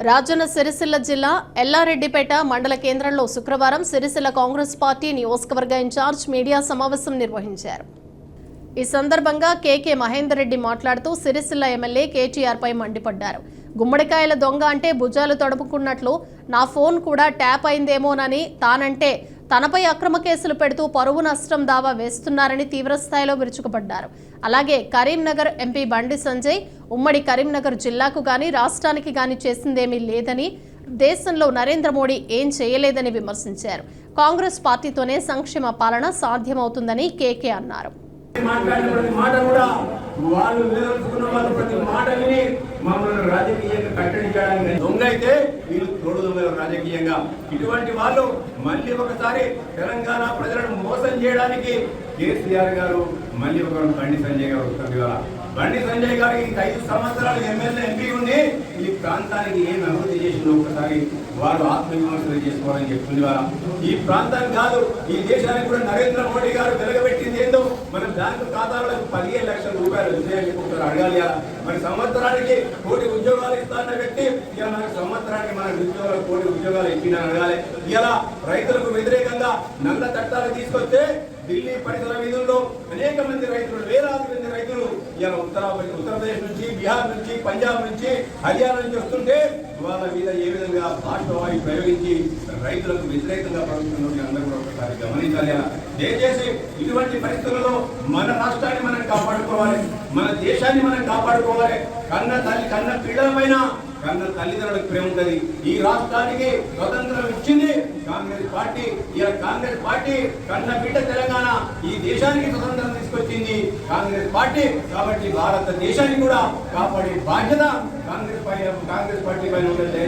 రాజన్న సిరిసిల్ల జిల్లా ఎల్లారెడ్డిపేట మండల కేంద్రంలో శుక్రవారం సిరిసిల్ల కాంగ్రెస్ పార్టీ నియోజకవర్గ ఇన్ఛార్జ్ మీడియా సమావేశం నిర్వహించారు. ఈ సందర్భంగా కేకే మహేందర్ రెడ్డి మాట్లాడుతూ సిరిసిల్ల ఎమ్మెల్యే కేటీఆర్ పై మండిపడ్డారు. గుమ్మడికాయల దొంగ అంటే భుజాలు తడుపుకున్నట్లు నా ఫోన్ కూడా ట్యాప్ అయిందేమోనని, తానంటే తనపై అక్రమ కేసులు పెడుతూ పరువు నష్టం దావా వేస్తున్నారని తీవ్రస్థాయిలో విరుచుకుపడ్డారు. అలాగే కరీంనగర్ ఎంపీ బండి సంజయ్ ఉమ్మడి కరీంనగర్ జిల్లాకు గాని రాష్ట్రానికి గాని చేసిందేమీ లేదని, దేశంలో నరేంద్ర మోడీ ఏం చేయలేదని విమర్శించారు. కాంగ్రెస్ పార్టీతోనే సంక్షేమ పాలన సాధ్యమవుతుందని కేకే అన్నారు. రాజకీయంగా కట్టడి చేయడానికి దొంగ అయితే వీళ్ళు తోడు దొంగలు రాజకీయంగా. ఇటువంటి వాళ్ళు మళ్ళీ ఒకసారి తెలంగాణ ప్రజలను మోసం చేయడానికి కేసీఆర్ గారు మళ్ళీ ఒక బండి సంజయ్ గారు వస్తారు. బండి సంజయ్ గారికి 5 సంవత్సరాలు ఎమ్మెల్యే ఎంపీ ఉండి ఈ ప్రాంతానికి ఏం అభివృద్ధి చేసిందో ఒకసారి వారు ఆత్మవిమర్శలు చేసుకోవాలని చెప్తుంది. ఈ ప్రాంతానికి కాదు, ఈ దేశానికి కూడా నరేంద్ర మోడీ గారు వెలగబెట్టింది ఏందో మన బ్యాంకు ఖాతాలకు 15 లక్షల రూపాయలు ఒకసారి అడగాలి. మరి సంవత్సరానికి 1 కోటి ఉద్యోగాలు ఇస్తానని పెట్టి ఇలా మనకి సంవత్సరానికి మన ఉద్యోగాలు 1 కోటి ఉద్యోగాలు ఇచ్చినా అడగాలి. ఇలా రైతులకు వ్యతిరేకంగా నల్ల చట్టాలు తీసుకొస్తే ఢిల్లీ పరిసర వీధుల్లో అనేక మంది రైతులు, వేలాది మంది రైతులు ఇలా ఉత్తరప్రదేశ్ నుంచి, బీహార్ నుంచి, పంజాబ్ నుంచి, హర్యానా నుంచి వస్తుంటే వాళ్ళ మీద ఏ విధంగా భాషవాయు ప్రయోగించి రైతులకు వ్యతిరేకంగా ప్రవర్తిస్తున్న అందరూ కూడా ఒకసారి గమనించాలి. దయచేసి ఇటువంటి పరిస్థితుల్లో మన రాష్ట్రాన్ని మనం కాపాడుకోవాలి, మన దేశాన్ని మనం కాపాడుకోవాలి. కన్న తల్లి కన్న పిల్లలపైన కన్న తల్లిదండ్రులకు ప్రేమ ఉంటుంది. ఈ రాష్ట్రానికి స్వతంత్రం ఇచ్చింది కాంగ్రెస్ పార్టీ. ఇలా కాంగ్రెస్ పార్టీ కన్న బిడ్డ తెలంగాణ, ఈ దేశానికి స్వతంత్రం తీసుకొచ్చింది కాంగ్రెస్ పార్టీ. కాబట్టి భారతదేశాన్ని కూడా కాపాడే బాధ్యత కాంగ్రెస్ పార్టీ పైన ఉంటుంది.